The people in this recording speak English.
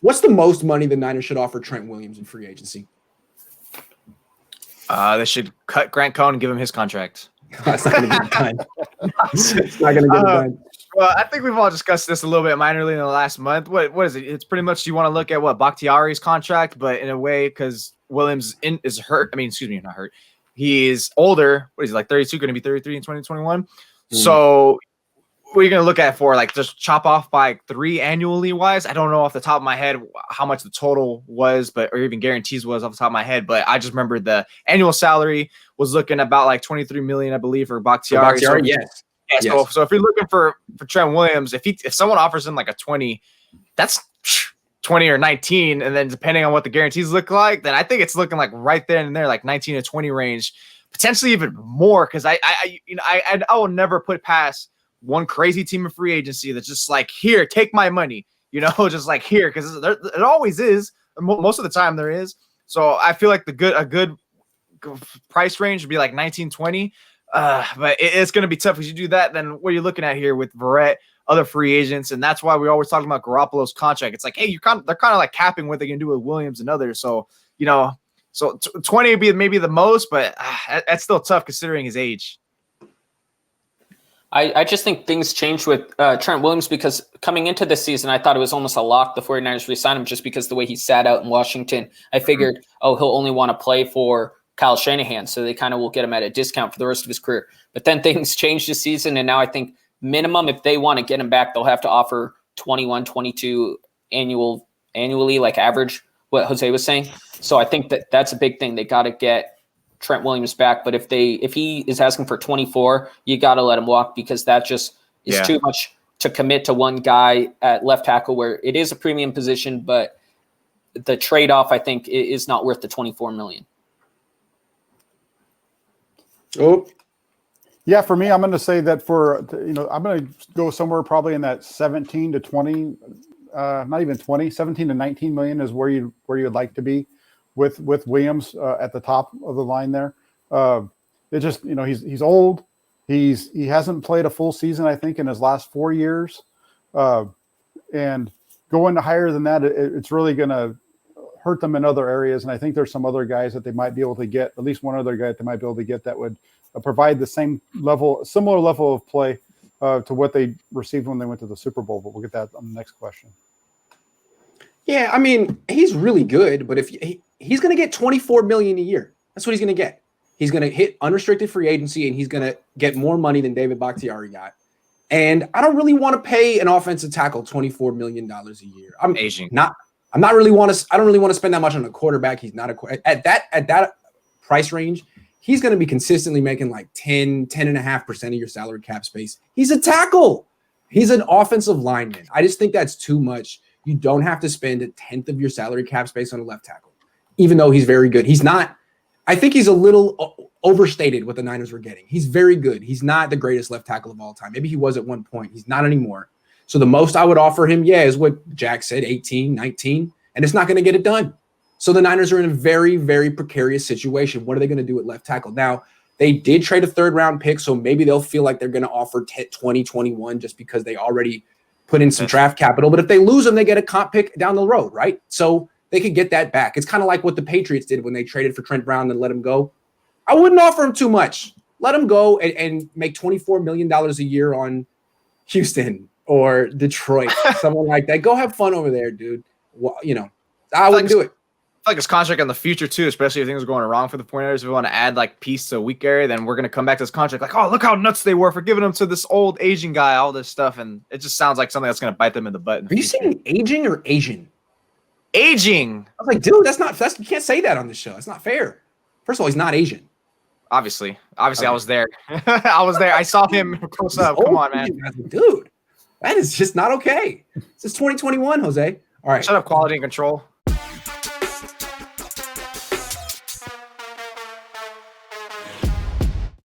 What's the most money the Niners should offer Trent Williams in free agency? They should cut Grant Cohn and give him his contract. That's not going to get it done. It's not going to get it done. Well, I think we've all discussed this a little bit minorly in the last month. What is it? It's pretty much you want to look at what Bakhtiari's contract, but in a way because Williams is hurt. I mean, excuse me, not hurt. He is older. What is he, like 32? Going to be 33 in 2021. So what are you going to look at for like just chop off by 3 annually wise? I don't know off the top of my head how much the total was, or even guarantees was off the top of my head. But I just remember the annual salary was looking about like 23 million, I believe, for Bakhtiari. Yes. Yeah, so if you're looking for Trent Williams, if someone offers him like a 20, that's 20 or 19, and then depending on what the guarantees look like, then I think it's looking like right there and there, like 19 to 20 range, potentially even more. Because I will never put past one crazy team of free agency that's just like, here, take my money, just like here, because it always is. Most of the time there is. So I feel like a good price range would be like 19, 20. But it's going to be tough because you do that. Then what are you looking at here with Verrett, other free agents? And that's why we always talking about Garoppolo's contract. It's like, hey, they're kind of like capping what they can do with Williams and others. So, 20 would be maybe the most, but that's still tough considering his age. I just think things changed with Trent Williams because coming into this season, I thought it was almost a lock the 49ers re-signed him just because the way he sat out in Washington. I figured, he'll only want to play for Kyle Shanahan, so they kind of will get him at a discount for the rest of his career. But then things changed this season, and now I think minimum, if they want to get him back, they'll have to offer 21, 22 annually, like average, what Jose was saying. So I think that's a big thing. They got to get Trent Williams back. But if he is asking for 24, you got to let him walk because that just is too much to commit to one guy at left tackle where it is a premium position, but the trade-off, I think, is not worth the $24 million. Oh, yeah. For me, I'm going to say that I'm going to go somewhere probably in that 17 to 20, not even 20, 17 to 19 million is where you'd like to be with Williams at the top of the line there. It just, he's old. He hasn't played a full season, I think, in his last 4 years. And going to higher than that, it's really going to hurt them in other areas. And I think there's some other guys that they might be able to get, at least one other guy that they might be able to get that would provide the similar level of play to what they received when they went to the Super Bowl. But we'll get that on the next question. Yeah, I mean, he's really good, but if he's going to get $24 million a year, that's what he's going to get. He's going to hit unrestricted free agency, and he's going to get more money than David Bakhtiari got. And I don't really want to pay an offensive tackle $24 million a year. I don't really want to spend that much on a quarterback. He's not at that price range. He's going to be consistently making like 10.5% of your salary cap space. He's a tackle. He's an offensive lineman. I just think that's too much. You don't have to spend a tenth of your salary cap space on a left tackle, even though he's very good. He's not. I think he's a little overstated what the Niners were getting. He's very good. He's not the greatest left tackle of all time. Maybe he was at one point. He's not anymore. So the most I would offer him, is what Jack said, 18, 19, and it's not going to get it done. So the Niners are in a very, very precarious situation. What are they going to do at left tackle? Now, they did trade a third-round pick, so maybe they'll feel like they're going to offer 20, 21 just because they already put in some draft capital. But if they lose them, they get a comp pick down the road, right? So they could get that back. It's kind of like what the Patriots did when they traded for Trent Brown and let him go. I wouldn't offer him too much. Let him go and make $24 million a year on Houston or Detroit, someone like that. Go have fun over there, dude. Well, I wouldn't do it. I feel like his contract in the future too, especially if things are going wrong for the 49ers. If we want to add like piece to a weak area, then we're going to come back to this contract like, oh, look how nuts they were for giving him to this old Asian guy, all this stuff. And it just sounds like something that's going to bite them in the butt. Are you saying aging or Asian? Aging. I was like, dude, you can't say that on this show. It's not fair. First of all, he's not Asian. Obviously, okay. I was there. I saw him close up. Come on, man. Dude, that is just not okay. This is 2021, Jose. All right. Shut up, quality control.